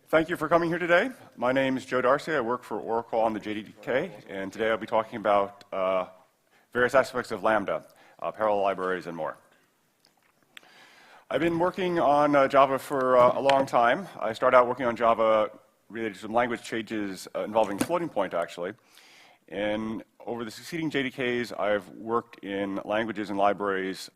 Thank you for coming here today. My name is Joe Darcy. I work for Oracle on the JDK, and today I'll be talking about various aspects of Lambda, parallel libraries, and more. I've been working on Java for a long time. I started out working on Java related to some language changes involving floating point, actually. And over the succeeding JDKs, I've worked in languages and libraries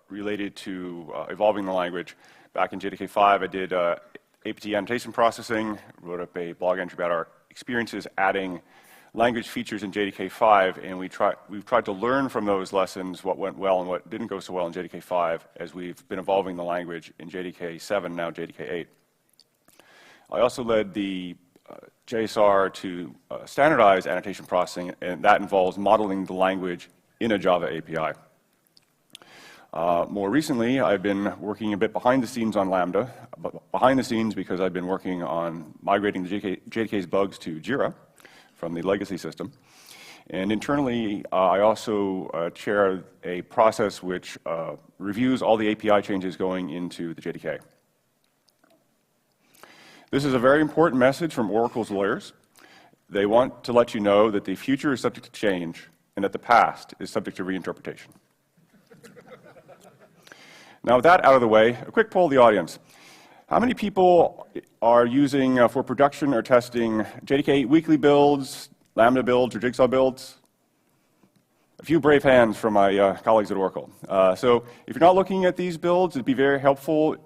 related to evolving the language. Back in JDK 5, I did APT annotation processing, wrote up a blog entry about our experiences adding language features in JDK 5, and we've tried to learn from those lessons what went well and what didn't go so well in JDK 5 as we've been evolving the language in JDK 7, now JDK 8. I also led the JSR to standardize annotation processing, and that involves modeling the language in a Java API. More recently, I've been working a bit behind the scenes on Lambda, behind the scenes because I've been working on migrating the JDK's bugs to Jira from the legacy system. And internally, I also chair a process which reviews all the API changes going into the JDK. This is a very important message from Oracle's lawyers. They want to let you know that the future is subject to change and that the past is subject to reinterpretation. Now, with that out of the way, a quick poll of the audience. How many people are using, for production or testing, JDK 8 weekly builds, Lambda builds, or Jigsaw builds? A few brave hands from my colleagues at Oracle. So if you're not looking at these builds, it'd be very helpful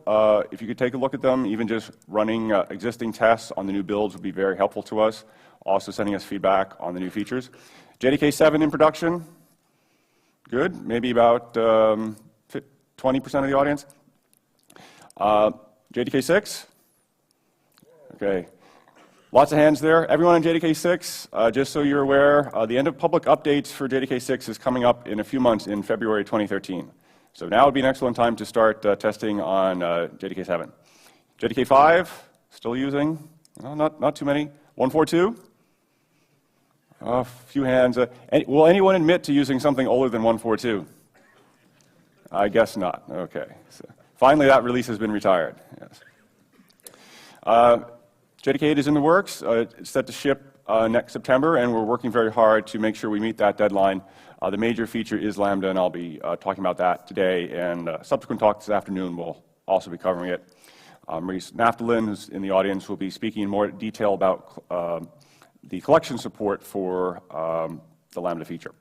if you could take a look at them. Even just running existing tests on the new builds would be very helpful to us. Also sending us feedback on the new features. JDK 7 in production? Good, maybe about 20% of the audience. JDK 6? Okay. Lots of hands there. Everyone on JDK 6, just so you're aware, the end of public updates for JDK 6 is coming up in a few months in February 2013. So now would be an excellent time to start testing on JDK 7. JDK 5, still using? No, not too many. 142? A few hands. Will anyone admit to using something older than 142? I guess not. Okay. So finally, that release has been retired. Yes. JDK 8 is in the works. It's set to ship next September, and we're working very hard to make sure we meet that deadline. The major feature is Lambda, and I'll be talking about that today, and subsequent talk this afternoon will also be covering it. Maurice Naftalin, who's in the audience, will be speaking in more detail about the collection support for the Lambda feature.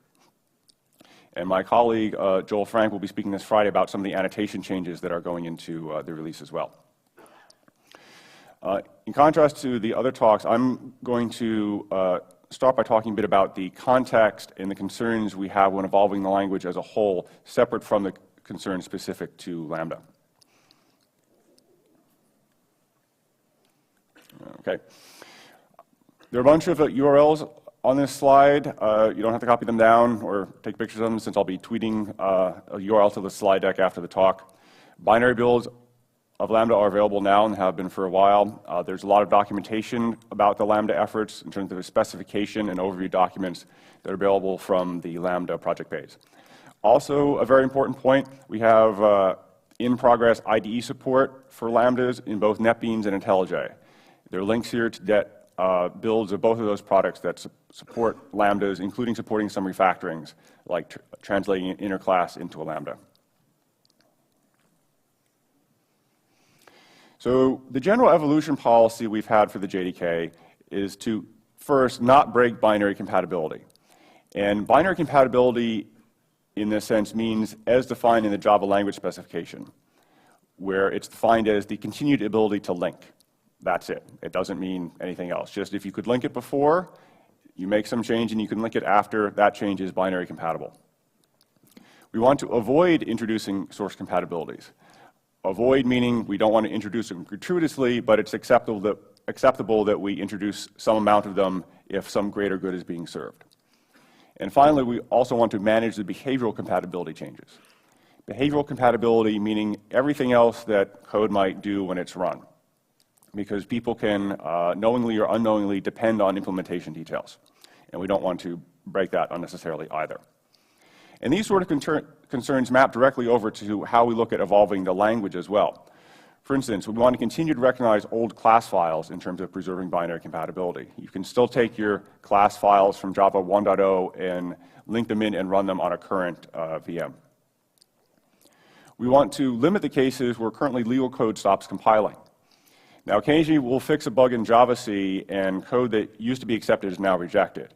And my colleague, Joel Frank, will be speaking this Friday about some of the annotation changes that are going into the release as well. In contrast to the other talks, I'm going to start by talking a bit about the context and the concerns we have when evolving the language as a whole, separate from the concerns specific to Lambda. Okay. There are a bunch of URLs on this slide. You don't have to copy them down or take pictures of them, since I'll be tweeting a URL to the slide deck after the talk. Binary builds of Lambda are available now and have been for a while. There's a lot of documentation about the Lambda efforts in terms of the specification and overview documents that are available from the Lambda project page. Also, a very important point, we have in-progress IDE support for Lambdas in both NetBeans and IntelliJ. There are links here to get builds of both of those products that support Lambdas, including supporting some refactorings, like translating an inner class into a Lambda. So the general evolution policy we've had for the JDK is to first not break binary compatibility. And binary compatibility in this sense means as defined in the Java language specification, where it's defined as the continued ability to link. That's it. It doesn't mean anything else. Just if you could link it before, you make some change and you can link it after, that change is binary compatible. We want to avoid introducing source compatibilities. Avoid meaning we don't want to introduce them gratuitously, but it's acceptable that we introduce some amount of them if some greater good is being served. And finally, we also want to manage the behavioral compatibility changes. Behavioral compatibility meaning everything else that code might do when it's run, because people can knowingly or unknowingly depend on implementation details, and we don't want to break that unnecessarily either. And these sort of concerns map directly over to how we look at evolving the language as well. For instance, we want to continue to recognize old class files in terms of preserving binary compatibility. You can still take your class files from Java 1.0 and link them in and run them on a current VM. We want to limit the cases where currently legal code stops compiling. Now, occasionally we'll fix a bug in Javac and code that used to be accepted is now rejected.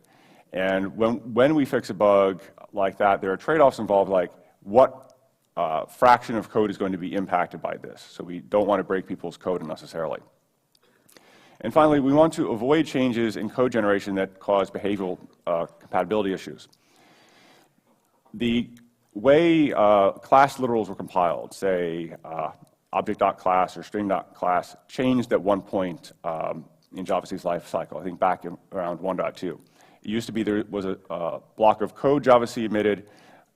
And when we fix a bug like that, there are trade-offs involved, like what fraction of code is going to be impacted by this. So we don't want to break people's code unnecessarily. And finally, we want to avoid changes in code generation that cause behavioral compatibility issues. The way class literals were compiled, say object.class or string.class, changed at one point in Javac's life cycle, I think back around 1.2. It used to be there was a block of code Javac emitted.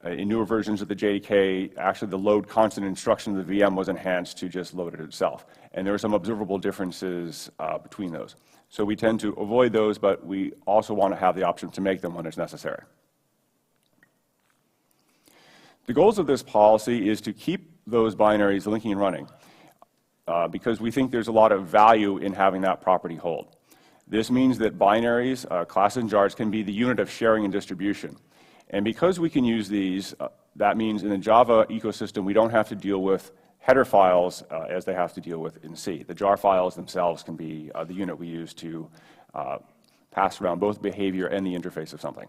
In newer versions of the JDK, actually the load constant instruction of the VM was enhanced to just load it itself. And there were some observable differences between those. So we tend to avoid those, but we also want to have the option to make them when it's necessary. The goals of this policy is to keep those binaries linking and running because we think there's a lot of value in having that property hold. This means that binaries, classes and jars, can be the unit of sharing and distribution. And because we can use these, that means in the Java ecosystem, we don't have to deal with header files as they have to deal with in C. The jar files themselves can be the unit we use to pass around both behavior and the interface of something.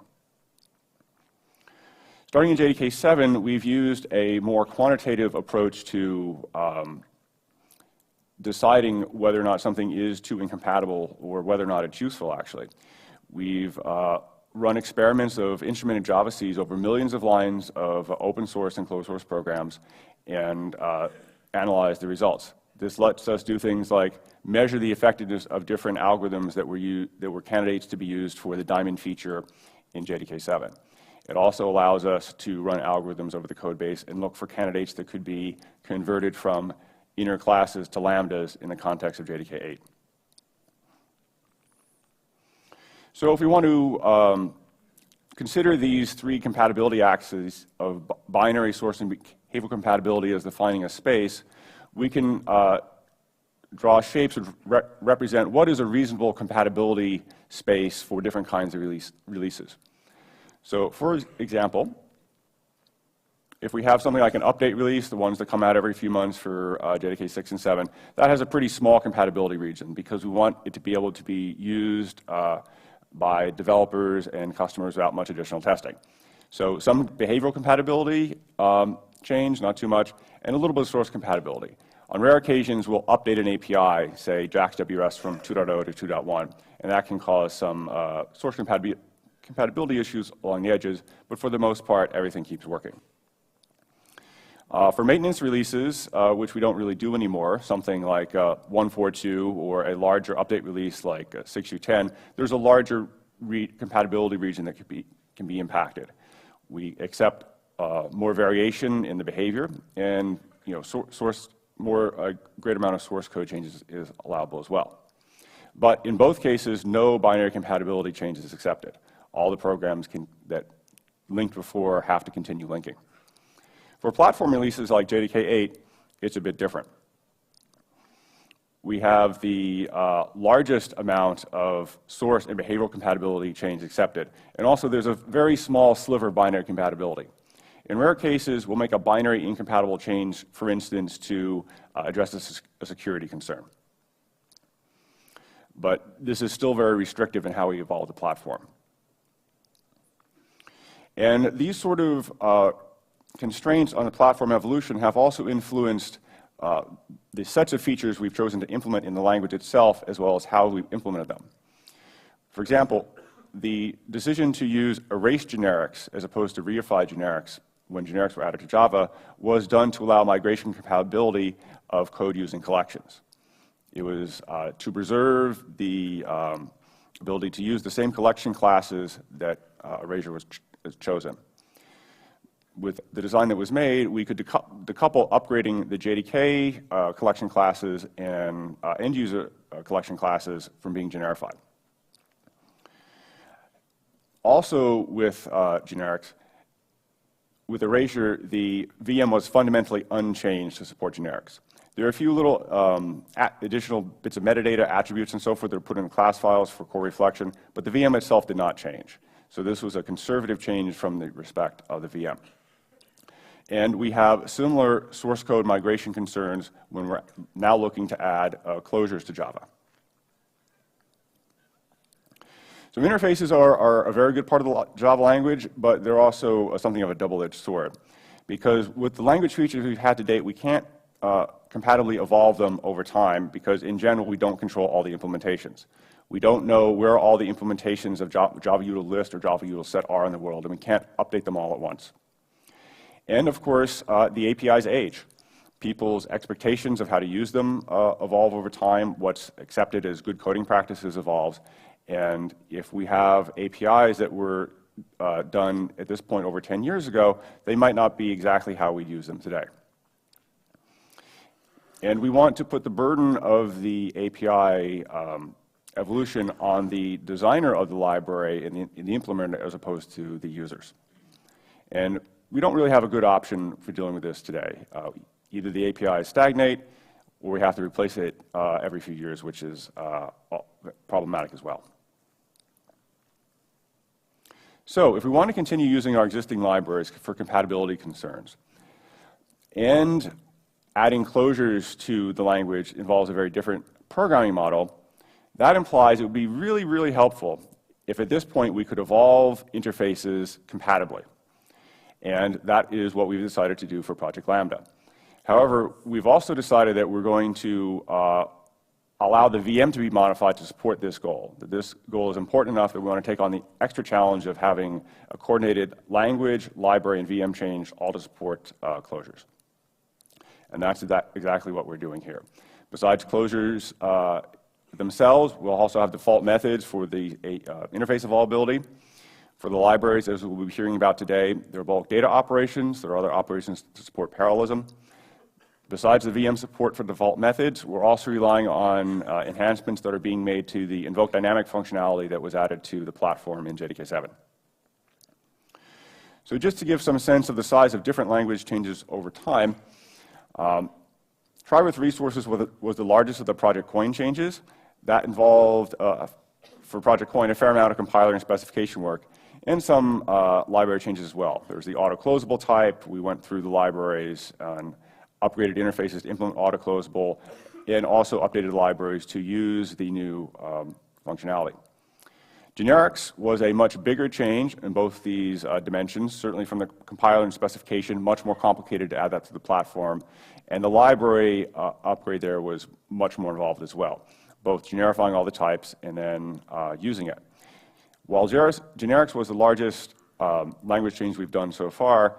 Starting in JDK 7, we've used a more quantitative approach to deciding whether or not something is too incompatible or whether or not it's useful, actually. We've run experiments of instrumented Javacs over millions of lines of open source and closed source programs and analyze the results. This lets us do things like measure the effectiveness of different algorithms that were candidates to be used for the diamond feature in JDK 7. It also allows us to run algorithms over the code base and look for candidates that could be converted from inner classes to lambdas in the context of JDK 8. So if we want to consider these three compatibility axes of binary source and behavioral compatibility as defining a space, we can draw shapes that represent what is a reasonable compatibility space for different kinds of releases. So for example, if we have something like an update release, the ones that come out every few months for JDK 6 and 7, that has a pretty small compatibility region because we want it to be able to be used by developers and customers without much additional testing. So some behavioral compatibility change, not too much, and a little bit of source compatibility. On rare occasions, we'll update an API, say JAX-WS from 2.0 to 2.1, and that can cause some source compatibility issues along the edges, but for the most part, everything keeps working. For maintenance releases, which we don't really do anymore, something like 1.4.2 or a larger update release like 6.10, there's a larger compatibility region that can be impacted. We accept more variation in the behavior, and a great amount of source code changes is allowable as well. But in both cases, no binary compatibility change is accepted. All the programs that linked before have to continue linking. For platform releases like JDK 8, it's a bit different. We have the largest amount of source and behavioral compatibility change accepted, and also there's a very small sliver of binary compatibility. In rare cases, we'll make a binary incompatible change, for instance, to address a security concern. But this is still very restrictive in how we evolve the platform. And these sort of constraints on the platform evolution have also influenced the sets of features we've chosen to implement in the language itself, as well as how we've implemented them. For example, the decision to use erase generics as opposed to reified generics when generics were added to Java was done to allow migration compatibility of code using collections. It was to preserve the ability to use the same collection classes that erasure was chosen. With the design that was made, we could decouple upgrading the JDK collection classes and end-user collection classes from being generified. Also with generics, with erasure, the VM was fundamentally unchanged to support generics. There are a few little additional bits of metadata, attributes, and so forth that are put in class files for core reflection, but the VM itself did not change. So this was a conservative change from the respect of the VM. And we have similar source code migration concerns when we're now looking to add closures to Java. So interfaces are a very good part of the Java language, but they're also something of a double-edged sword. Because with the language features we've had to date, we can't compatibly evolve them over time because in general we don't control all the implementations. We don't know where all the implementations of Java util list or Java util set are in the world, and we can't update them all at once. And of course, the APIs age. People's expectations of how to use them evolve over time. What's accepted as good coding practices evolves. And if we have APIs that were done at this point over 10 years ago, they might not be exactly how we use them today. And we want to put the burden of the API evolution on the designer of the library and the implementer as opposed to the users. And we don't really have a good option for dealing with this today. Either the APIs stagnate or we have to replace it every few years, which is problematic as well. So if we want to continue using our existing libraries for compatibility concerns, and adding closures to the language involves a very different programming model, that implies it would be really, really helpful if at this point we could evolve interfaces compatibly. And that is what we've decided to do for Project Lambda. However, we've also decided that we're going to allow the VM to be modified to support this goal. That this goal is important enough that we want to take on the extra challenge of having a coordinated language, library, and VM change all to support closures. And that's exactly what we're doing here. Besides closures themselves, we'll also have default methods for the interface evolvability. For the libraries, as we'll be hearing about today, there are bulk data operations. There are other operations to support parallelism. Besides the VM support for default methods, we're also relying on enhancements that are being made to the invokedynamic functionality that was added to the platform in JDK 7. So just to give some sense of the size of different language changes over time, Try with resources was the largest of the Project Coin changes. That involved, for Project Coin, a fair amount of compiler and specification work, and some library changes as well. There was the auto-closable type. We went through the libraries and upgraded interfaces to implement auto-closable, and also updated libraries to use the new functionality. Generics was a much bigger change in both these dimensions, certainly from the compiler and specification, much more complicated to add that to the platform. And the library upgrade there was much more involved as well, both generifying all the types and then using it. While generics was the largest language change we've done so far,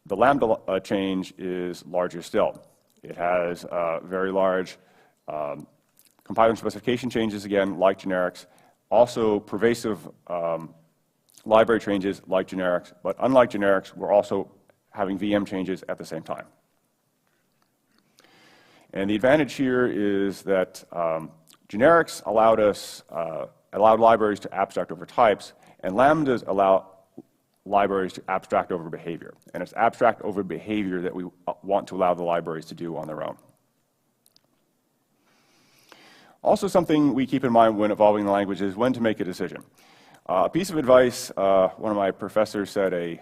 the Lambda change is larger still. It has very large compiler and specification changes, again, like generics, also pervasive library changes like generics, but unlike generics, we're also having VM changes at the same time. And the advantage here is that generics allowed libraries to abstract over types, and lambdas allow libraries to abstract over behavior. And it's abstract over behavior that we want to allow the libraries to do on their own. Also, something we keep in mind when evolving the language is when to make a decision. A piece of advice one of my professors said,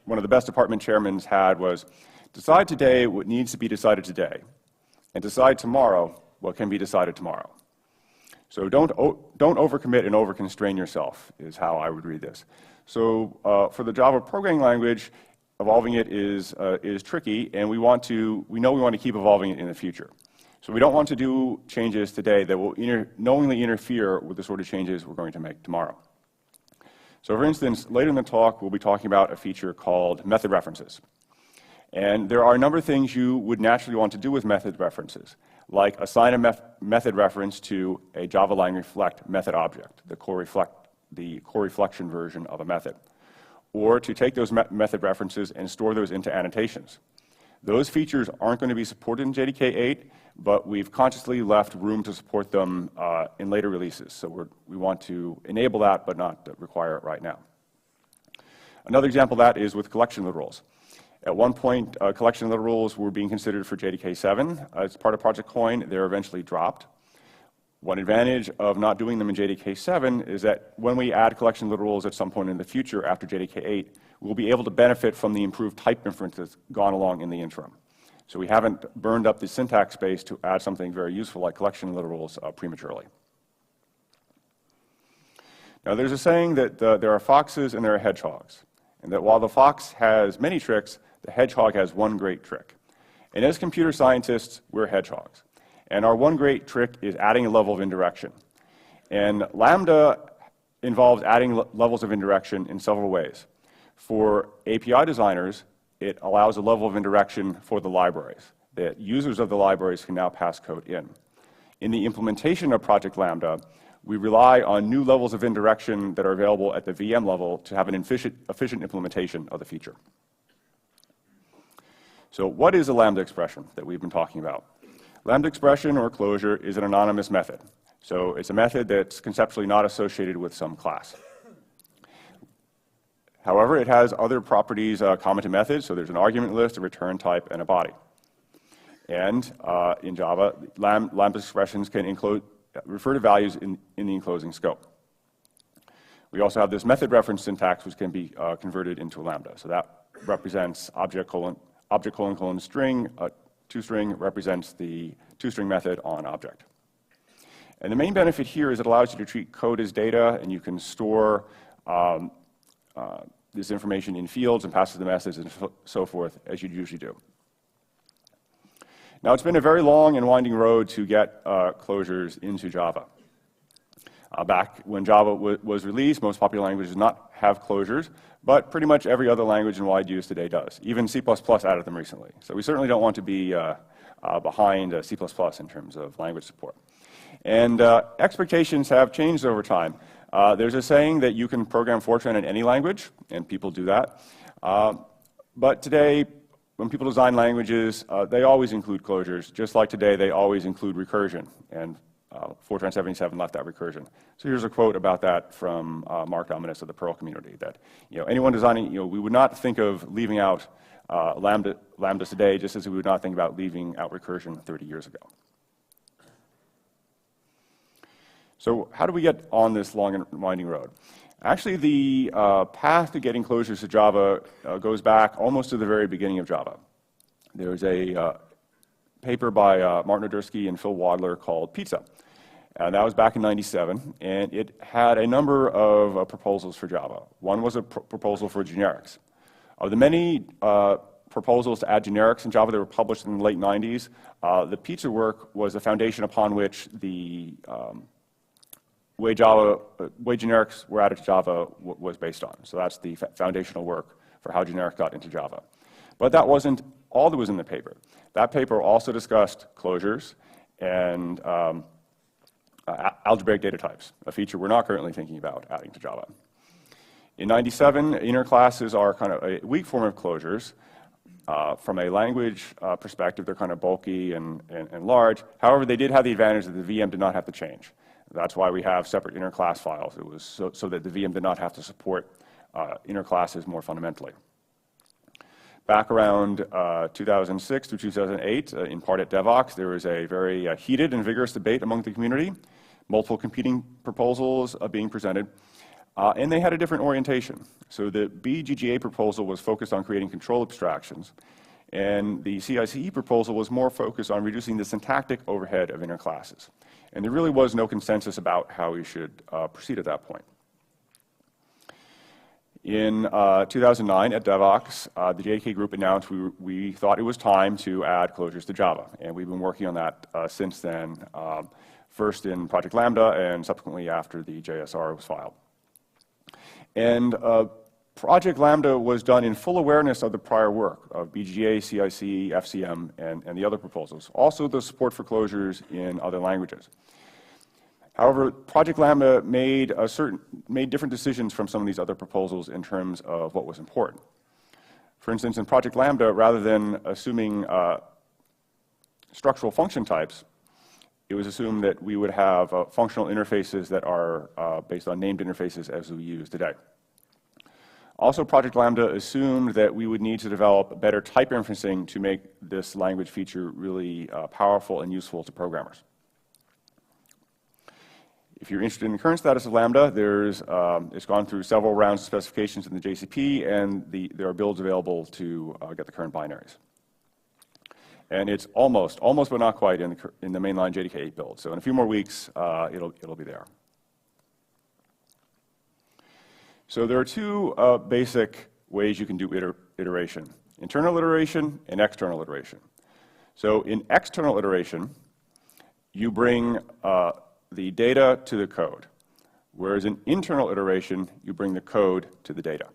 one of the best department chairmen had was, decide today what needs to be decided today, and decide tomorrow what can be decided tomorrow. So don't overcommit and overconstrain yourself is how I would read this. So for the Java programming language, evolving it is tricky, and we know we want to keep evolving it in the future. So we don't want to do changes today that will knowingly interfere with the sort of changes we're going to make tomorrow. So for instance, later in the talk, we'll be talking about a feature called method references. And there are a number of things you would naturally want to do with method references, like assign a method reference to a Java lang reflect method object, the core reflection version of a method, or to take those method references and store those into annotations. Those features aren't going to be supported in JDK 8, but we've consciously left room to support them in later releases. So we want to enable that, but not require it right now. Another example of that is with collection literals. At one point, a collection of little rules were being considered for JDK 7 as part of Project Coin. They were eventually dropped. One advantage of not doing them in JDK 7 is that when we add collection of little rules at some point in the future after JDK 8, we'll be able to benefit from the improved type inference that's gone along in the interim. So we haven't burned up the syntax space to add something very useful like collection of little rules prematurely. Now there's a saying that there are foxes and there are hedgehogs, and that while the fox has many tricks, the hedgehog has one great trick. And as computer scientists, we're hedgehogs. And our one great trick is adding a level of indirection. And Lambda involves adding levels of indirection in several ways. For API designers, it allows a level of indirection for the libraries, that users of the libraries can now pass code in. In the implementation of Project Lambda, we rely on new levels of indirection that are available at the VM level to have an efficient implementation of the feature. So what is a Lambda expression that we've been talking about? Lambda expression or closure is an anonymous method. So it's a method that's conceptually not associated with some class. However, it has other properties common to methods, so there's an argument list, a return type, and a body. And in Java, Lambda expressions can refer to values in the enclosing scope. We also have this method reference syntax, which can be converted into a Lambda. So that represents object colon string, toString represents the toString method on object. And the main benefit here is it allows you to treat code as data, and you can store this information in fields and pass the message and so forth, as you'd usually do. Now, it's been a very long and winding road to get closures into Java. Back when Java was released, most popular languages did not have closures, but pretty much every other language in wide use today does. Even C++ added them recently. So we certainly don't want to be behind C++ in terms of language support. And expectations have changed over time. There's a saying that you can program Fortran in any language, and people do that. But today, when people design languages, they always include closures. Just like today, they always include recursion. And Fortran 77 left that recursion. So here's a quote about that from Mark Dominus of the Perl community, that anyone designing, we would not think of leaving out lambdas today, just as we would not think about leaving out recursion 30 years ago. So how do we get on this long and winding road? Actually, the path to getting closures to Java goes back almost to the very beginning of Java. There's a paper by Martin Odersky and Phil Wadler called Pizza. And that was back in '97, and it had a number of proposals for Java. One was a proposal for generics. Of the many proposals to add generics in Java that were published in the late '90s, the Pizza work was the foundation upon which the way generics were added to Java was based on. So that's the foundational work for how generics got into Java. But that wasn't all that was in the paper. That paper also discussed closures and algebraic data types, a feature we're not currently thinking about adding to Java. In '97, inner classes are kind of a weak form of closures. From a language perspective, they're kind of bulky and large. However, they did have the advantage that the VM did not have to change. That's why we have separate inner class files. It was so that the VM did not have to support inner classes more fundamentally. Back around 2006 through 2008, in part at Devox, there was a very heated and vigorous debate among the community, multiple competing proposals being presented, and they had a different orientation. So the BGGA proposal was focused on creating control abstractions, and the CICE proposal was more focused on reducing the syntactic overhead of inner classes. And there really was no consensus about how we should proceed at that point. In 2009 at Devox, the JDK group announced we thought it was time to add closures to Java, and we've been working on that since then, first in Project Lambda and subsequently after the JSR was filed. And Project Lambda was done in full awareness of the prior work of BGA, CIC, FCM, and the other proposals. Also the support for closures in other languages. However, Project Lambda made different decisions from some of these other proposals in terms of what was important. For instance, in Project Lambda, rather than assuming structural function types, it was assumed that we would have functional interfaces that are based on named interfaces as we use today. Also, Project Lambda assumed that we would need to develop better type inferencing to make this language feature really powerful and useful to programmers. If you're interested in the current status of Lambda, it's gone through several rounds of specifications in the JCP, and there are builds available to get the current binaries. And it's almost but not quite in the mainline JDK 8 build. So in a few more weeks, it'll be there. So there are two basic ways you can do iteration: internal iteration and external iteration. So in external iteration, you bring the data to the code, whereas in internal iteration, you bring the code to the data.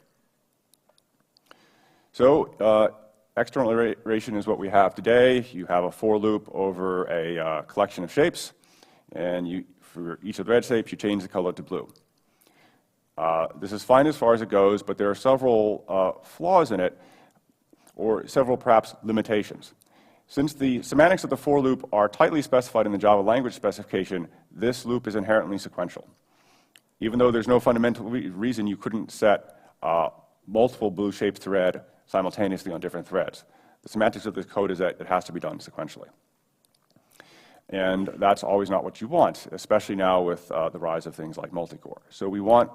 So external iteration is what we have today. You have a for loop over a collection of shapes, and for each of the red shapes, you change the color to blue. This is fine as far as it goes, but there are several flaws in it, or several perhaps limitations. Since the semantics of the for loop are tightly specified in the Java language specification, this loop is inherently sequential. Even though there's no fundamental reason you couldn't set multiple blue shapes to red simultaneously on different threads. The semantics of this code is that it has to be done sequentially. And that's always not what you want, especially now with the rise of things like multicore. So we want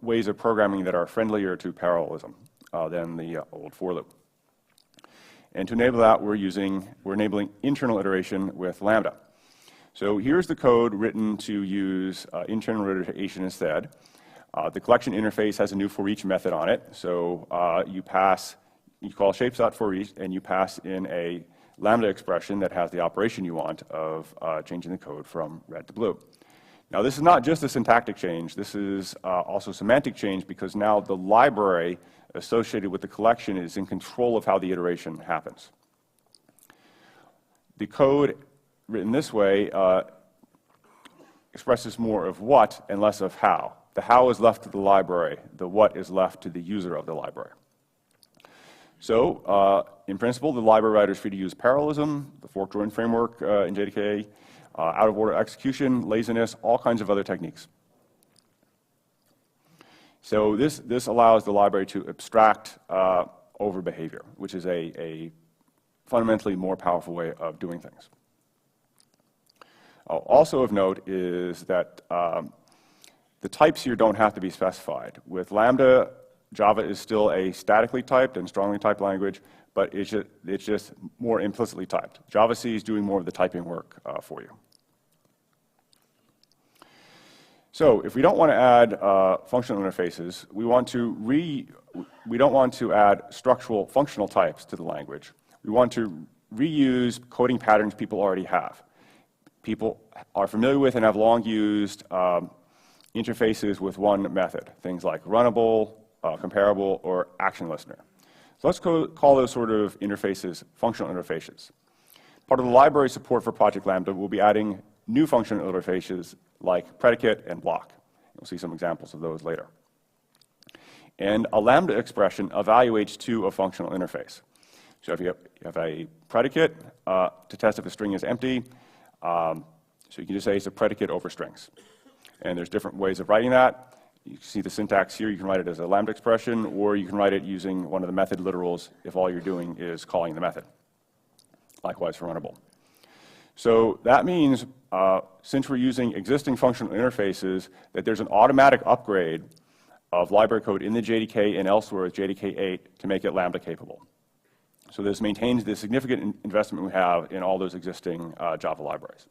ways of programming that are friendlier to parallelism than the old for loop. And to enable that, we're enabling internal iteration with Lambda. So here's the code written to use internal iteration instead. The collection interface has a new for each method on it. So you call shapes.forEach, and you pass in a Lambda expression that has the operation you want of changing the code from red to blue. Now, this is not just a syntactic change. This is also a semantic change, because now the library associated with the collection is in control of how the iteration happens. The code written this way expresses more of what and less of how. The how is left to the library. The what is left to the user of the library. So, in principle, the library writer is free to use parallelism, the fork join framework in JDK, out-of-order execution, laziness, all kinds of other techniques. So this allows the library to abstract over behavior, which is a fundamentally more powerful way of doing things. Also of note is that the types here don't have to be specified. With Lambda, Java is still a statically typed and strongly typed language, but it's just more implicitly typed. Java-C is doing more of the typing work for you. So if we don't want to add functional interfaces, we don't want to add structural functional types to the language. We want to reuse coding patterns people already have. People are familiar with and have long used interfaces with one method, things like runnable, comparable, or action listener. So let's call those sort of interfaces functional interfaces. Part of the library support for Project Lambda will be adding new functional interfaces like predicate and block. We'll see some examples of those later. And a Lambda expression evaluates to a functional interface. So if you have a predicate to test if a string is empty, so you can just say it's a predicate over strings. And there's different ways of writing that. You see the syntax here. You can write it as a Lambda expression, or you can write it using one of the method literals if all you're doing is calling the method. Likewise for runnable. So that means, since we're using existing functional interfaces, that there's an automatic upgrade of library code in the JDK and elsewhere with JDK 8 to make it Lambda capable. So this maintains the significant investment we have in all those existing Java libraries.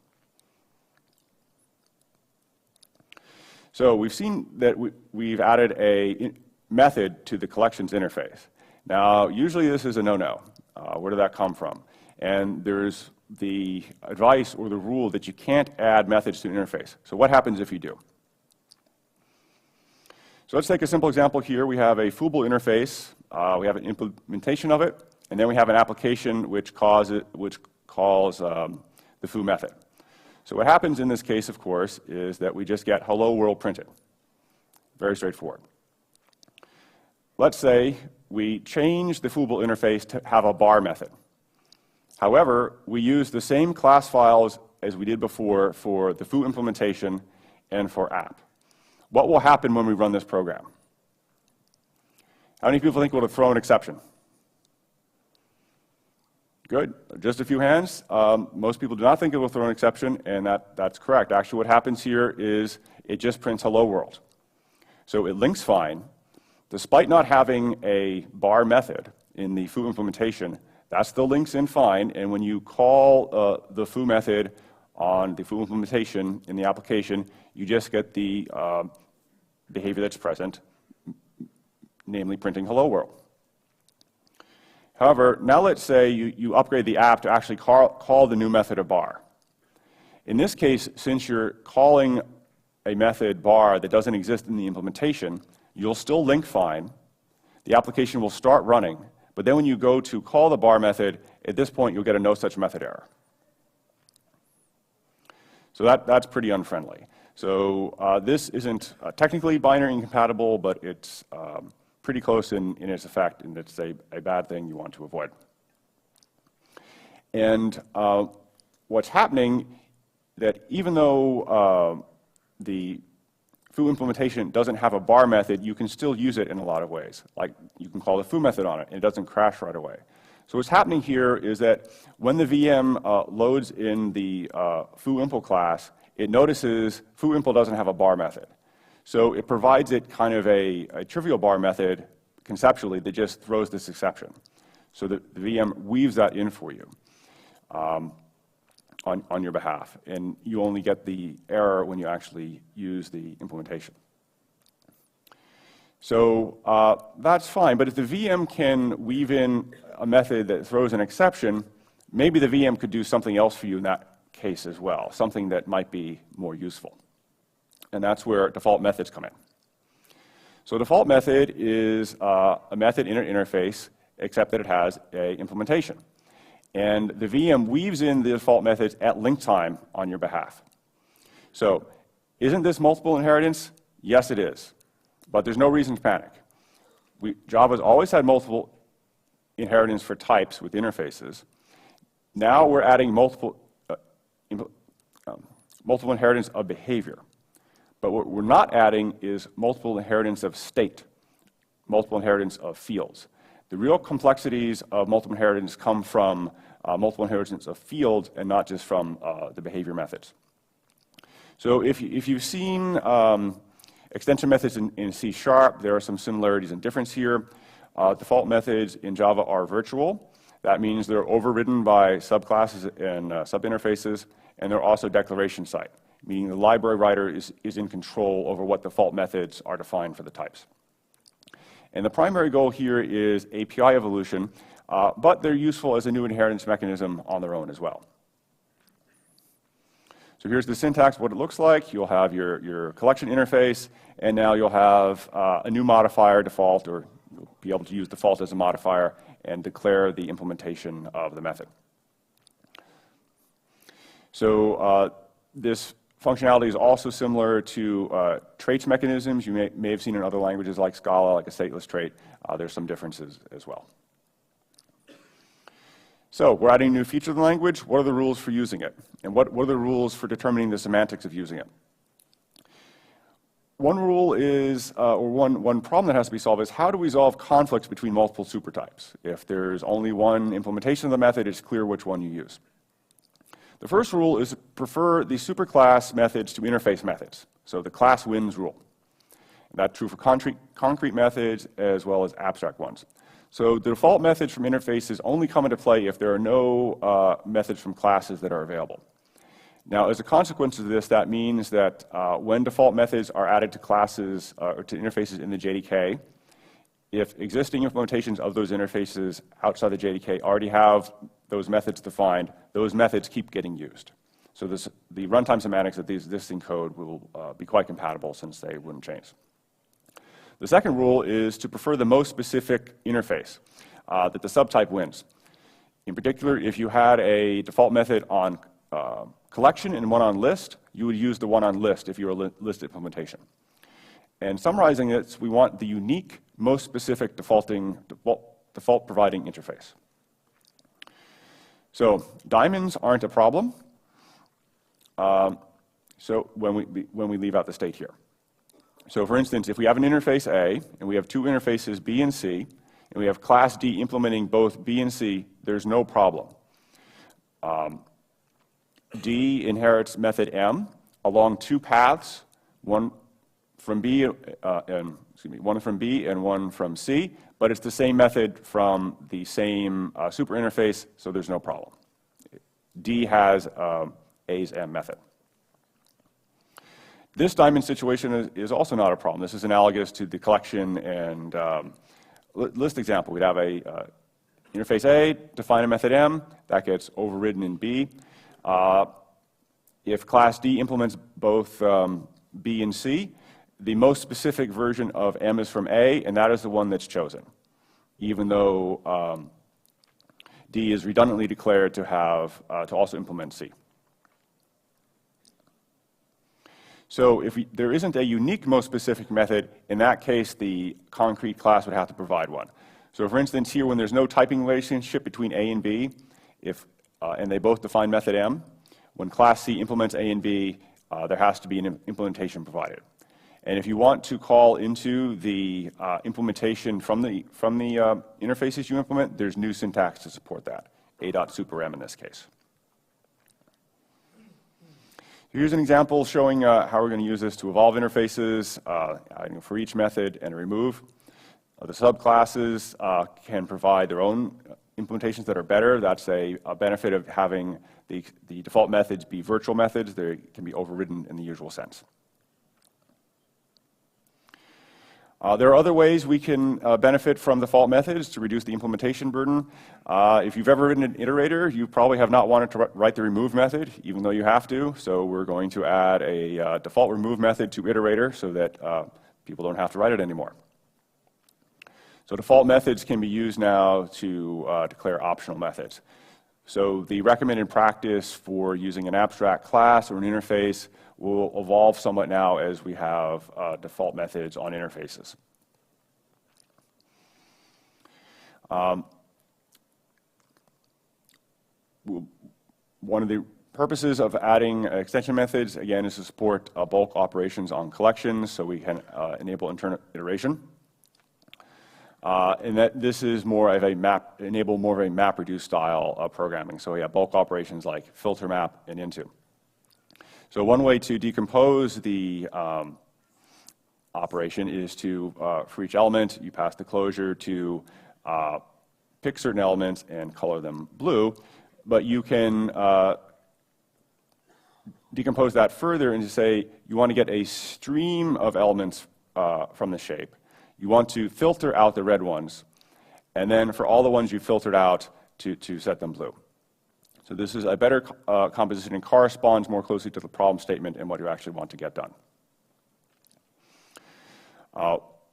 So we've seen that we've added a method to the collections interface. Now, usually this is a no-no. Where did that come from? And there's the advice or the rule that you can't add methods to an interface. So what happens if you do? So let's take a simple example here. We have a foobl interface. We have an implementation of it, and then we have an application which calls the foo method. So what happens in this case, of course, is that we just get hello world printed. Very straightforward. Let's say we change the foobl interface to have a bar method. However, we use the same class files as we did before for the foo implementation and for app. What will happen when we run this program? How many people think it would have thrown an exception? Good. Just a few hands. Most people do not think it will throw an exception, and that's correct. Actually, what happens here is it just prints hello world. So it links fine. Despite not having a bar method in the foo implementation, that still links in fine, and when you call the foo method on the foo implementation in the application, you just get the behavior that's present, namely printing hello world. However, now let's say you upgrade the app to actually call the new method a bar. In this case, since you're calling a method bar that doesn't exist in the implementation, you'll still link fine. The application will start running, but then when you go to call the bar method, at this point you'll get a no such method error. So that's pretty unfriendly. So this isn't technically binary incompatible, but it's pretty close in its effect, and it's a bad thing you want to avoid. And what's happening that even though the foo implementation doesn't have a bar method, you can still use it in a lot of ways. Like you can call the foo method on it, and it doesn't crash right away. So what's happening here is that when the VM loads in the foo impl class, it notices foo impl doesn't have a bar method. So it provides it kind of a trivial bar method conceptually that just throws this exception. So the VM weaves that in for you on your behalf, and you only get the error when you actually use the implementation. So that's fine, but if the VM can weave in a method that throws an exception, maybe the VM could do something else for you in that case as well, something that might be more useful. And that's where default methods come in. So default method is a method in an interface, except that it has an implementation. And the VM weaves in the default methods at link time on your behalf. So isn't this multiple inheritance? Yes, it is. But there's no reason to panic. Java's always had multiple inheritance for types with interfaces. Now we're adding multiple inheritance of behavior. But what we're not adding is multiple inheritance of state, multiple inheritance of fields. The real complexities of multiple inheritance come from multiple inheritance of fields and not just from the behavior methods. So if you've seen extension methods in C#, there are some similarities and difference here. Default methods in Java are virtual. That means they're overridden by subclasses and subinterfaces, and they're also declaration site, meaning the library writer is in control over what default methods are defined for the types. And the primary goal here is API evolution, but they're useful as a new inheritance mechanism on their own as well. So here's the syntax, what it looks like. You'll have your collection interface, and now you'll have a new modifier default, or you'll be able to use default as a modifier and declare the implementation of the method. So this functionality is also similar to traits mechanisms you may have seen in other languages like Scala, like a stateless trait. There's some differences as well. So we're adding a new feature to the language. What are the rules for using it? And what are the rules for determining the semantics of using it? One rule is, or one problem that has to be solved is how to resolve conflicts between multiple supertypes. If there's only one implementation of the method, it's clear which one you use. The first rule is to prefer the superclass methods to interface methods, so the class wins rule. That's true for concrete methods as well as abstract ones. So the default methods from interfaces only come into play if there are no methods from classes that are available. Now, as a consequence of this, that means that when default methods are added to classes or to interfaces in the JDK, if existing implementations of those interfaces outside the JDK already have those methods defined, those methods keep getting used. So the runtime semantics of the existing code will be quite compatible since they wouldn't change. The second rule is to prefer the most specific interface, that the subtype wins. In particular, if you had a default method on collection and one on list, you would use the one on list if you were a list implementation. And summarizing it, we want the unique, most specific default providing interface. So diamonds aren't a problem. So when we leave out the state here. So for instance, if we have an interface A, and we have two interfaces B and C, and we have class D implementing both B and C, there's no problem. D inherits method M along two paths, one from B and one from C, but it's the same method from the same super interface, so there's no problem. D has A's M method. This diamond situation is also not a problem. This is analogous to the collection and list example. We'd have a interface A, define a method M, that gets overridden in B. If class D implements both B and C, the most specific version of M is from A, and that is the one that's chosen, even though D is redundantly declared to have to also implement C. So if there isn't a unique most specific method, in that case, the concrete class would have to provide one. So for instance, here when there's no typing relationship between A and B, and they both define method M, when class C implements A and B, there has to be an implementation provided. And if you want to call into the implementation from the interfaces you implement, there's new syntax to support that, a.superm in this case. Here's an example showing how we're going to use this to evolve interfaces, for each method and remove. The subclasses can provide their own implementations that are better. That's a benefit of having the default methods be virtual methods. They can be overridden in the usual sense. There are other ways we can benefit from default methods to reduce the implementation burden. If you've ever written an iterator, you probably have not wanted to write the remove method, even though you have to. So we're going to add a default remove method to iterator so that people don't have to write it anymore. So default methods can be used now to declare optional methods. So the recommended practice for using an abstract class or an interface will evolve somewhat now as we have default methods on interfaces. One of the purposes of adding extension methods, again, is to support bulk operations on collections, so we can enable internal iteration. And that this is more of a enable more of a map-reduce style of programming. So we have bulk operations like filter map and into. So one way to decompose the operation is to, for each element, you pass the closure to pick certain elements and color them blue, but you can decompose that further and say you want to get a stream of elements from the shape. You want to filter out the red ones, and then for all the ones you filtered out to set them blue. So this is a better composition and corresponds more closely to the problem statement and what you actually want to get done.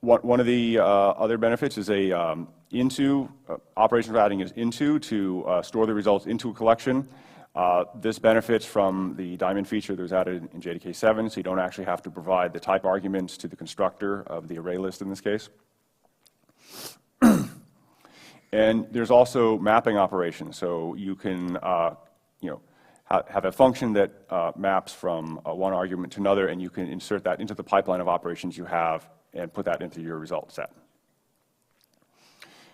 One of the other benefits is a operation for adding is into to store the results into a collection. This benefits from the diamond feature that was added in JDK 7, so you don't actually have to provide the type arguments to the constructor of the array list in this case. And there's also mapping operations, so you can have a function that maps from one argument to another, and you can insert that into the pipeline of operations you have and put that into your result set.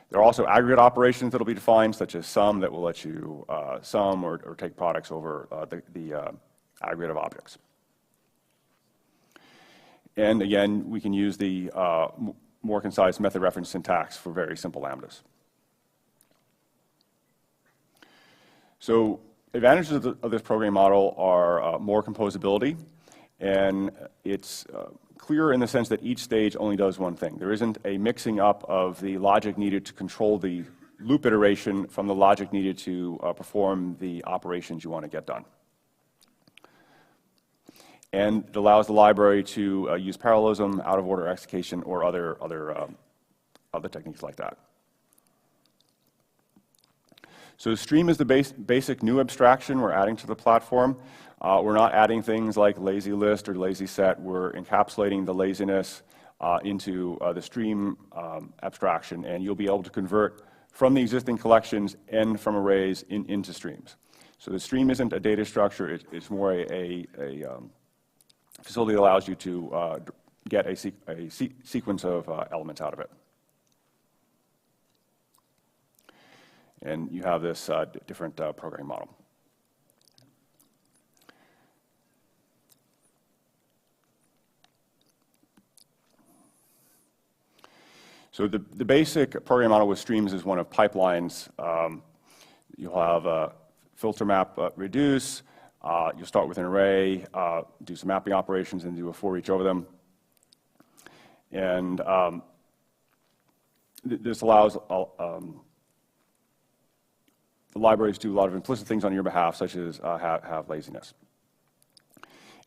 There are also aggregate operations that will be defined, such as sum, that will let you sum or take products over the aggregate of objects. And again, we can use the more concise method reference syntax for very simple lambdas. So advantages of this programming model are more composability, and it's clearer in the sense that each stage only does one thing. There isn't a mixing up of the logic needed to control the loop iteration from the logic needed to perform the operations you want to get done. And it allows the library to use parallelism, out-of-order execution, or other techniques like that. So stream is the basic new abstraction we're adding to the platform. We're not adding things like lazy list or lazy set. We're encapsulating the laziness into the stream abstraction, and you'll be able to convert from the existing collections and from arrays into streams. So the stream isn't a data structure. It's more a facility that allows you to get a sequence of elements out of it. And you have this different programming model. So the basic programming model with streams is one of pipelines. You'll have filter map reduce. You'll start with an array, do some mapping operations, and do a for each over them. And this allows the libraries to do a lot of implicit things on your behalf, such as have laziness.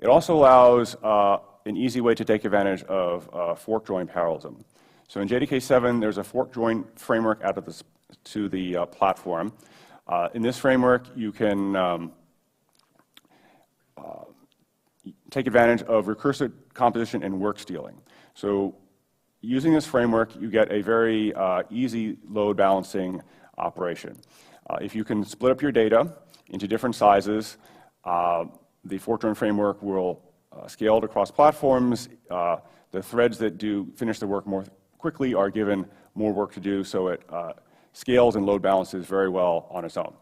It also allows an easy way to take advantage of fork join parallelism. So in JDK 7, there's a fork join framework added to the platform. In this framework, you can take advantage of recursive composition and work stealing. So using this framework, you get a very easy load balancing operation. If you can split up your data into different sizes, the fork join framework will scale it across platforms. The threads that do finish the work more quickly are given more work to do, so it scales and load balances very well on its own.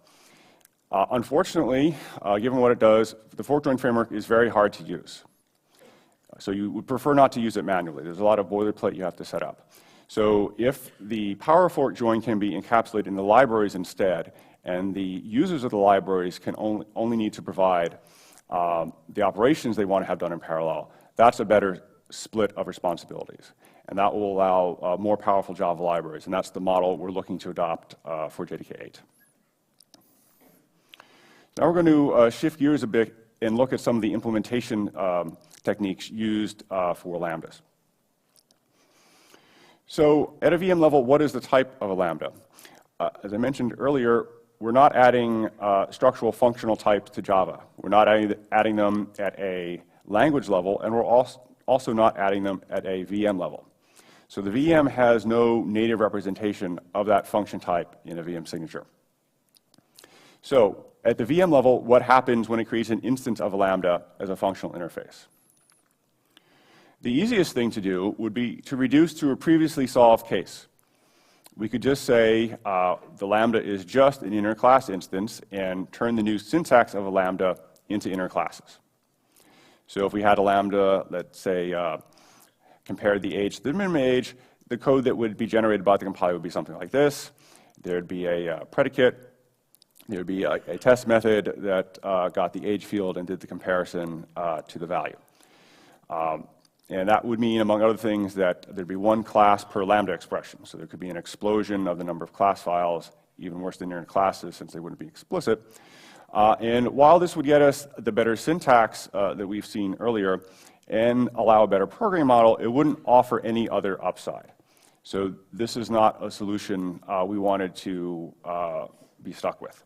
Unfortunately, given what it does, the fork join framework is very hard to use. So you would prefer not to use it manually. There's a lot of boilerplate you have to set up. So if the power fork join can be encapsulated in the libraries instead, and the users of the libraries can only need to provide the operations they want to have done in parallel, that's a better split of responsibilities. And that will allow more powerful Java libraries, and that's the model we're looking to adopt for JDK 8. Now we're going to shift gears a bit and look at some of the implementation techniques used for lambdas. So at a VM level, what is the type of a lambda? As I mentioned earlier, we're not adding structural functional types to Java. We're not adding them at a language level, and we're also not adding them at a VM level. So the VM has no native representation of that function type in a VM signature. So at the VM level, what happens when it creates an instance of a lambda as a functional interface? The easiest thing to do would be to reduce to a previously solved case. We could just say the lambda is just an inner class instance and turn the new syntax of a lambda into inner classes. So if we had a lambda, let's say, compare the age to the minimum age, the code that would be generated by the compiler would be something like this. There'd be a predicate. There would be a test method that got the age field and did the comparison to the value. And that would mean, among other things, that there'd be one class per lambda expression. So there could be an explosion of the number of class files, even worse than inner classes since they wouldn't be explicit. And while this would get us the better syntax that we've seen earlier and allow a better programming model, it wouldn't offer any other upside. So this is not a solution we wanted to be stuck with.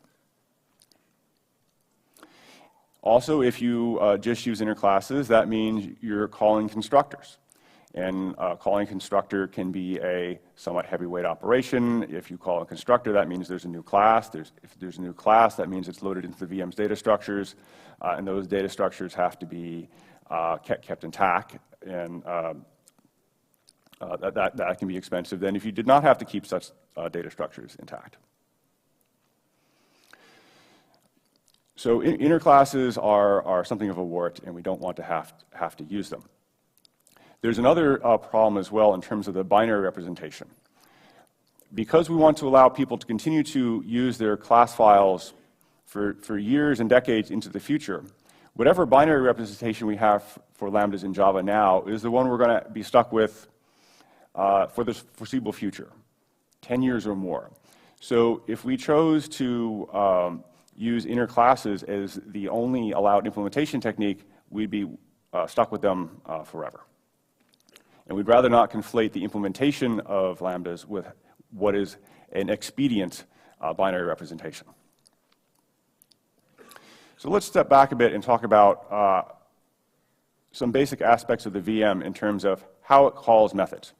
Also, if you just use inner classes, that means you're calling constructors. And calling constructor can be a somewhat heavyweight operation. If you call a constructor, that means there's a new class. If there's a new class, that means it's loaded into the VM's data structures. And those data structures have to be kept intact. And that can be expensive than if you did not have to keep such data structures intact. So inner classes are something of a wart, and we don't want to have to use them. There's another problem as well in terms of the binary representation. Because we want to allow people to continue to use their class files for years and decades into the future, whatever binary representation we have for lambdas in Java now is the one we're going to be stuck with for the foreseeable future, 10 years or more. So if we chose to use inner classes as the only allowed implementation technique, we'd be stuck with them forever. And we'd rather not conflate the implementation of lambdas with what is an expedient binary representation. So let's step back a bit and talk about some basic aspects of the VM in terms of how it calls methods.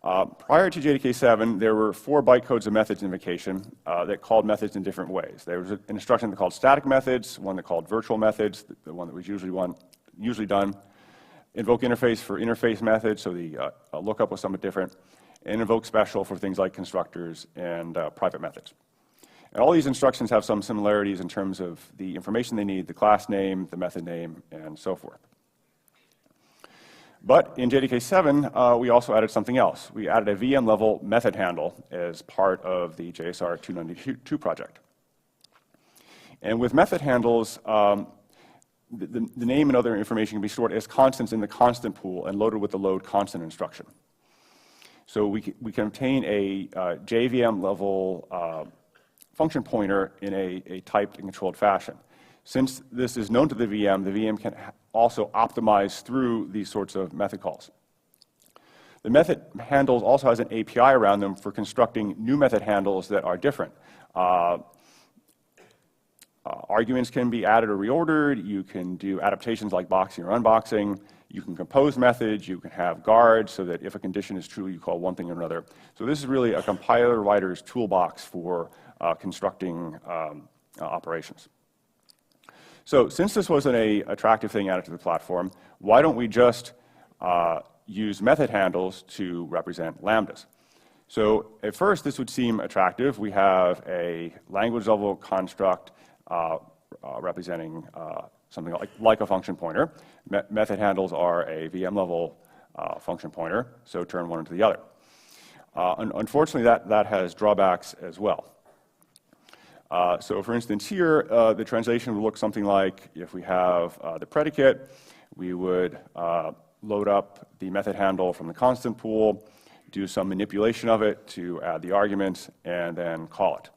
Prior to JDK 7, there were 4 bytecodes of methods invocation that called methods in different ways. There was an instruction that called static methods, one that called virtual methods, the one that was usually done, invoke interface for interface methods, so the lookup was somewhat different, and invoke special for things like constructors and private methods. And all these instructions have some similarities in terms of the information they need, the class name, the method name, and so forth. But in JDK 7, we also added something else. We added a VM-level method handle as part of the JSR 292 project. And with method handles, the name and other information can be stored as constants in the constant pool and loaded with the load constant instruction. So we can obtain a JVM-level function pointer in a typed and controlled fashion. Since this is known to the VM can also optimize through these sorts of method calls. The method handles also has an API around them for constructing new method handles that are different. Arguments can be added or reordered. You can do adaptations like boxing or unboxing. You can compose methods. You can have guards so that if a condition is true, you call one thing or another. So this is really a compiler writer's toolbox for constructing operations. So since this wasn't an attractive thing added to the platform, why don't we just use method handles to represent lambdas? So at first, this would seem attractive. We have a language level construct representing something like a function pointer. Method handles are a VM level function pointer, so turn one into the other. Unfortunately, that has drawbacks as well. So for instance here, the translation would look something like if we have the predicate, we would load up the method handle from the constant pool, do some manipulation of it to add the arguments, and then call it.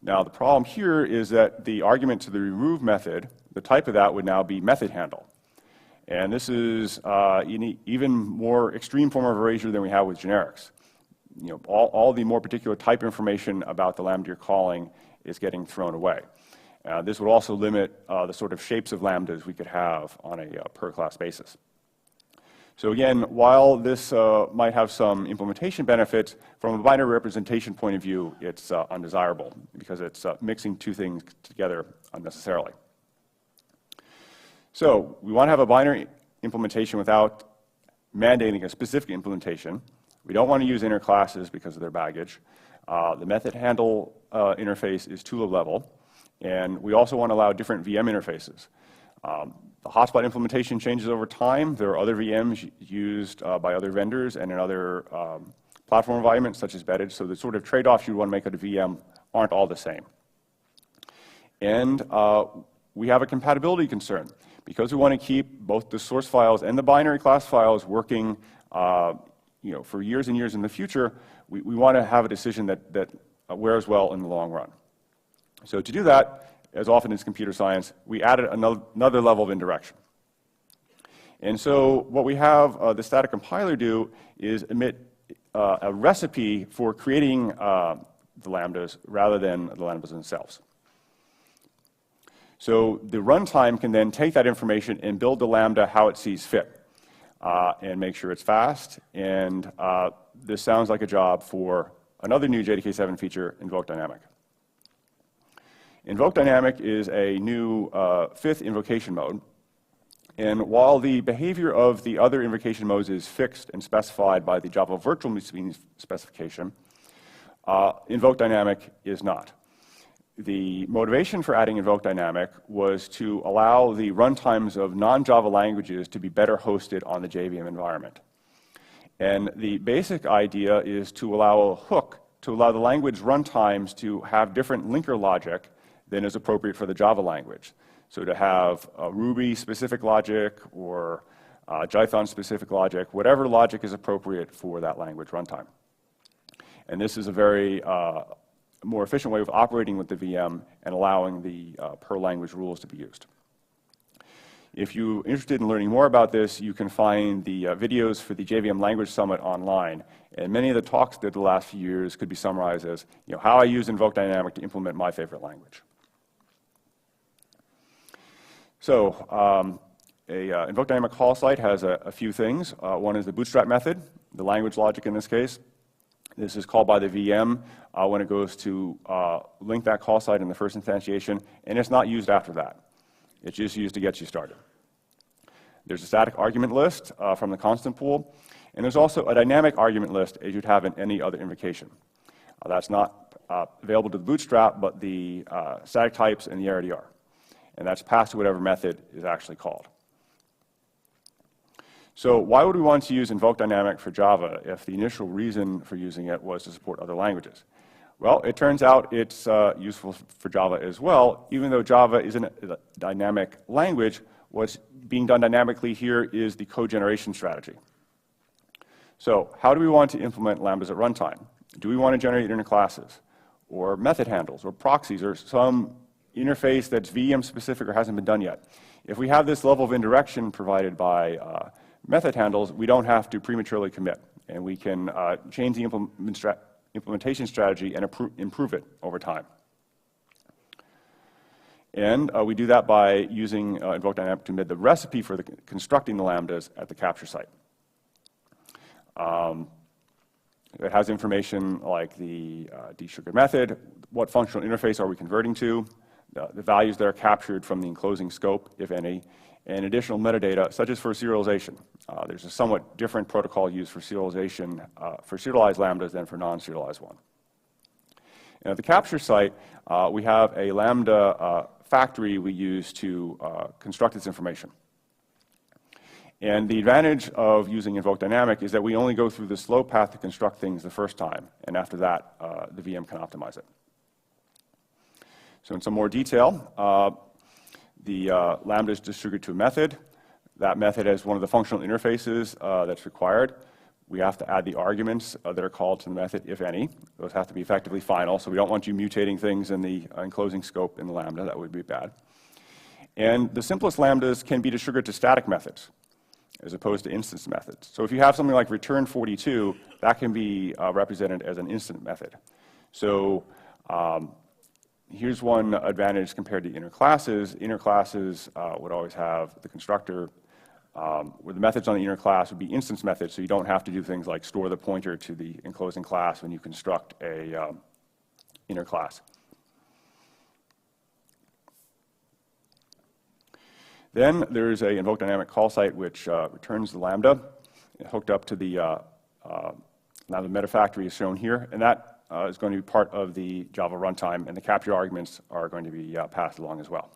Now the problem here is that the argument to the remove method, the type of that would now be method handle. And this is an even more extreme form of erasure than we have with generics. You know, all the more particular type information about the lambda you're calling is getting thrown away. This would also limit the sort of shapes of lambdas we could have on a per class basis. So again, while this might have some implementation benefits, from a binary representation point of view, it's undesirable because it's mixing two things together unnecessarily. So we want to have a binary implementation without mandating a specific implementation. We don't want to use inner classes because of their baggage. The method handle interface is tool level, and we also want to allow different VM interfaces. The hotspot implementation changes over time. There are other VMs used by other vendors and in other platform environments such as embedded, so the sort of trade-offs you want to make at a VM aren't all the same. And we have a compatibility concern. Because we want to keep both the source files and the binary class files working for years and years in the future, we want to have a decision that wears well in the long run. So to do that, as often as computer science, we added another level of indirection. And so what we have the static compiler do is emit a recipe for creating the lambdas rather than the lambdas themselves. So the runtime can then take that information and build the lambda how it sees fit and make sure it's fast. And this sounds like a job for another new JDK 7 feature, invokedynamic. Invokedynamic is a new fifth invocation mode. And while the behavior of the other invocation modes is fixed and specified by the Java virtual machine specification, invokedynamic is not. The motivation for adding invokedynamic was to allow the runtimes of non-Java languages to be better hosted on the JVM environment. And the basic idea is to allow a hook to allow the language runtimes to have different linker logic than is appropriate for the Java language. So to have Ruby-specific logic or Python-specific logic, whatever logic is appropriate for that language runtime. And this is a very more efficient way of operating with the VM and allowing the per-language rules to be used. If you're interested in learning more about this, you can find the videos for the JVM Language Summit online. And many of the talks that the last few years could be summarized as how I use invokedynamic to implement my favorite language. So invokedynamic call site has a few things. One is the bootstrap method, the language logic in this case. This is called by the VM when it goes to link that call site in the first instantiation, and it's not used after that. It's just used to get you started. There's a static argument list from the constant pool, and there's also a dynamic argument list as you'd have in any other invocation. That's not available to the bootstrap, but the static types and the array are. And that's passed to whatever method is actually called. So why would we want to use invokedynamic for Java if the initial reason for using it was to support other languages? Well, it turns out it's useful for Java as well. Even though Java isn't a dynamic language, what's being done dynamically here is the code generation strategy. So how do we want to implement lambdas at runtime? Do we want to generate inner classes, or method handles, or proxies, or some interface that's VM specific or hasn't been done yet? If we have this level of indirection provided by method handles, we don't have to prematurely commit, and we can change the implementation strategy and improve it over time. And we do that by using invokedynamic to embed the recipe for constructing the lambdas at the capture site. It has information like the desugared method, what functional interface are we converting to, the values that are captured from the enclosing scope, if any, and additional metadata, such as for serialization. There's a somewhat different protocol used for serialization for serialized lambdas than for non-serialized one. And at the capture site, we have a Lambda factory we use to construct this information. And the advantage of using invokedynamic is that we only go through the slow path to construct things the first time, and after that, the VM can optimize it. So in some more detail, the Lambda is distributed to a method. That method has one of the functional interfaces that's required. We have to add the arguments that are called to the method, if any. Those have to be effectively final, so we don't want you mutating things in the enclosing scope in the Lambda. That would be bad. And the simplest Lambdas can be distributed to static methods as opposed to instance methods. So if you have something like return 42, that can be represented as an instant method. So here's one advantage compared to inner classes. Inner classes would always have the constructor, where the methods on the inner class would be instance methods, so you don't have to do things like store the pointer to the enclosing class when you construct a inner class. Then there's an invokedynamic call site which returns the Lambda hooked up to the Lambda meta factory is shown here, and that is going to be part of the Java runtime, and the capture arguments are going to be passed along as well.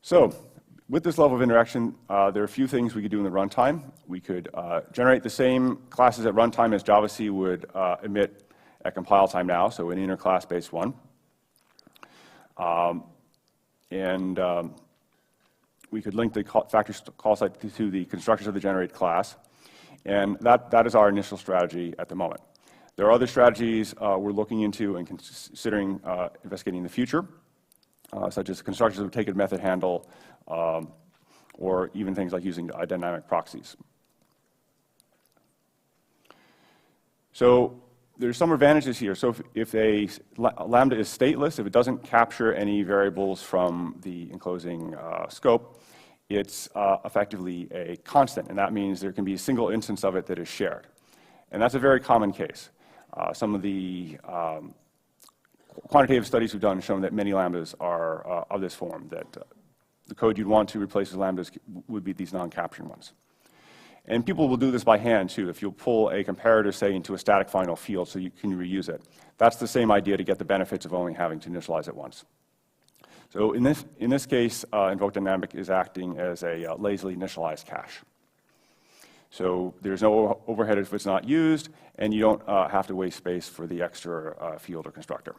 So with this level of interaction, there are a few things we could do in the runtime. We could generate the same classes at runtime as JavaC would emit at compile time now, so an inner class-based one. We could link the factory call site to the constructors of the generated class, and that is our initial strategy at the moment. There are other strategies we're looking into and considering investigating in the future, such as constructors that would take a method handle, or even things like using dynamic proxies. So there's some advantages here. So if a Lambda is stateless, if it doesn't capture any variables from the enclosing scope, it's effectively a constant, and that means there can be a single instance of it that is shared. And that's a very common case. Some of the quantitative studies we've done have shown that many Lambdas are of this form, that the code you'd want to replace with Lambdas would be these non-capturing ones. And people will do this by hand, too. If you'll pull a comparator, say, into a static final field so you can reuse it. That's the same idea to get the benefits of only having to initialize it once. So in this case, invokedynamic is acting as a lazily initialized cache. So there's no overhead if it's not used, and you don't have to waste space for the extra field or constructor.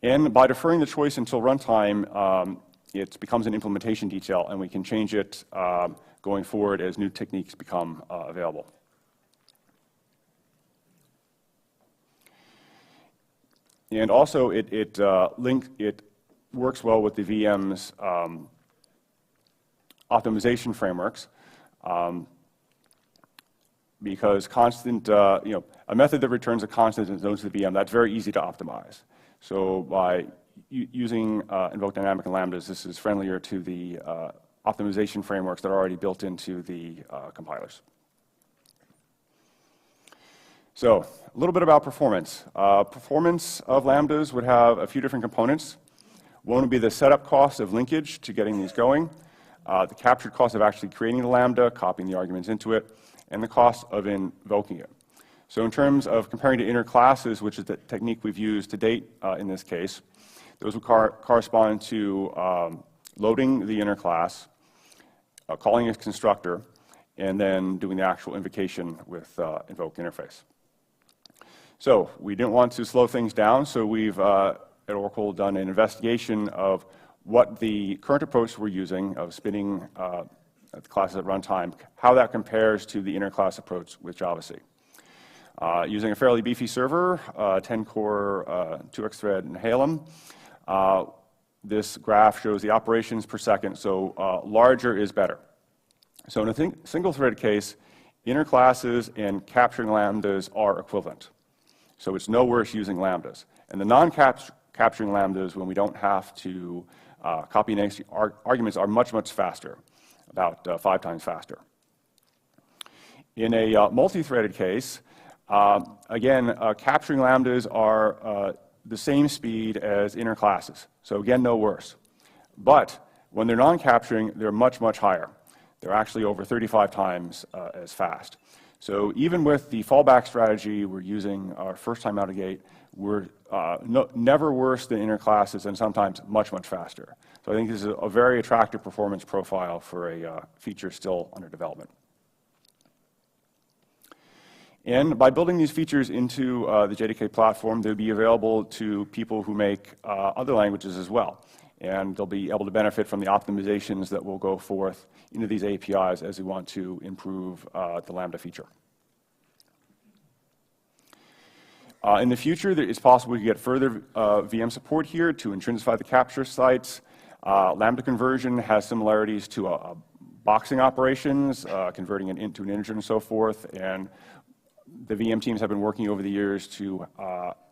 And by deferring the choice until runtime, it becomes an implementation detail, and we can change it going forward as new techniques become available. And also, it works well with the VM's optimization frameworks, because constant, a method that returns a constant and knows the VM, that's very easy to optimize. So by using invokedynamic and Lambdas, this is friendlier to the optimization frameworks that are already built into the compilers. So a little bit about performance. Performance of Lambdas would have a few different components. One would be the setup cost of linkage to getting these going, the captured cost of actually creating the Lambda, copying the arguments into it, and the cost of invoking it. So in terms of comparing to inner classes, which is the technique we've used to date in this case, those would correspond to loading the inner class, calling a constructor, and then doing the actual invocation with invoke interface. So we didn't want to slow things down, so we've at Oracle done an investigation of what the current approach we're using of spinning the classes at runtime, how that compares to the inner class approach with javac. Using a fairly beefy server, 10-core 2x thread and Halem, this graph shows the operations per second, so larger is better. So in a single-threaded case, inner classes and capturing lambdas are equivalent. So it's no worse using lambdas. And the non-capturing lambdas, when we don't have to copy and paste arguments, are much, much faster, about 5 times faster. In a multi-threaded case, again, capturing lambdas are the same speed as inner classes. So again, no worse. But when they're non-capturing, they're much, much higher. They're actually over 35 times as fast. So even with the fallback strategy we're using our first time out of gate, we're never worse than inner classes and sometimes much, much faster. So I think this is a very attractive performance profile for a feature still under development. And by building these features into the JDK platform, they'll be available to people who make other languages as well. And they'll be able to benefit from the optimizations that will go forth into these APIs as we want to improve the Lambda feature. In the future, it's possible we can get further VM support here to intrinsify the capture sites. Lambda conversion has similarities to boxing operations, converting it into an integer and so forth. And the VM teams have been working over the years to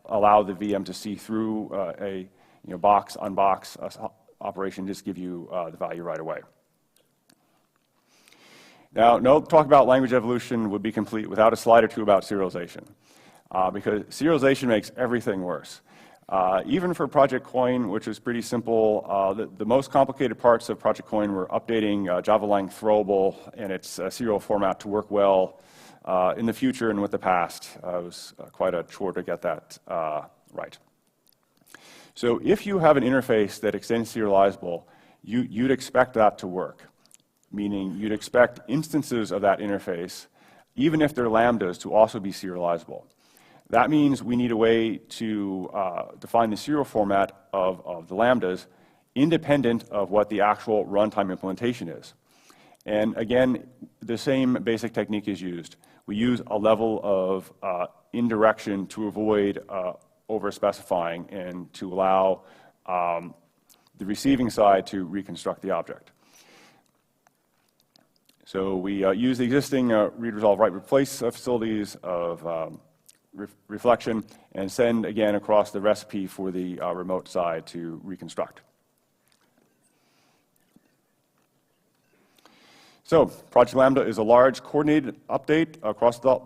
allow the VM to see through a box, unbox operation, just give you the value right away. Now, no talk about language evolution would be complete without a slide or two about serialization, because serialization makes everything worse. Even for Project Coin, which is pretty simple, the most complicated parts of Project Coin were updating Java-lang throwable and its serial format to work well in the future and with the past. It was quite a chore to get that right. So if you have an interface that extends serializable, you'd expect that to work, meaning you'd expect instances of that interface, even if they're lambdas, to also be serializable. That means we need a way to define the serial format of the lambdas independent of what the actual runtime implementation is. And again, the same basic technique is used. We use a level of indirection to avoid over-specifying and to allow the receiving side to reconstruct the object. So we use the existing read, resolve, write, replace facilities of reflection and send again across the recipe for the remote side to reconstruct. So Project Lambda is a large coordinated update across the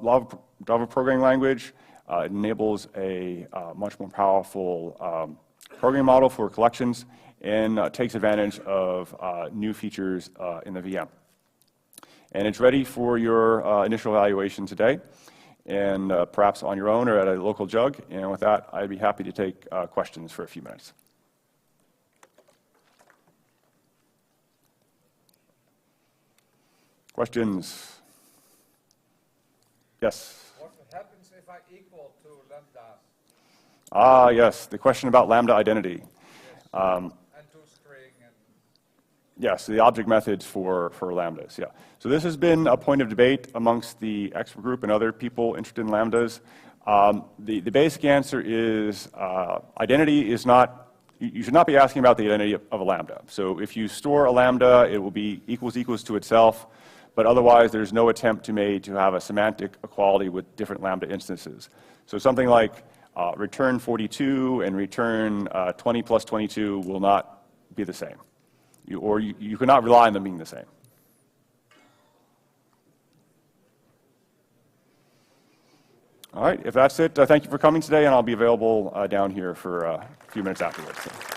Java programming language. It enables a much more powerful programming model for collections and takes advantage of new features in the VM. And it's ready for your initial evaluation today, and perhaps on your own or at a local jug. And with that, I'd be happy to take questions for a few minutes. Questions? Yes? What happens if I equal to lambdas? Yes, the question about Lambda identity. Yes. And toString and... Yes, the object methods for Lambdas, yeah. So this has been a point of debate amongst the expert group and other people interested in Lambdas. The basic answer is identity is not, you should not be asking about the identity of a Lambda. So if you store a Lambda, it will be equals to itself, but otherwise there's no attempt to have a semantic equality with different Lambda instances. So something like return 42 and return 20 plus 22 will not be the same. You cannot rely on them being the same. All right, if that's it, thank you for coming today, and I'll be available down here for a few minutes afterwards. So.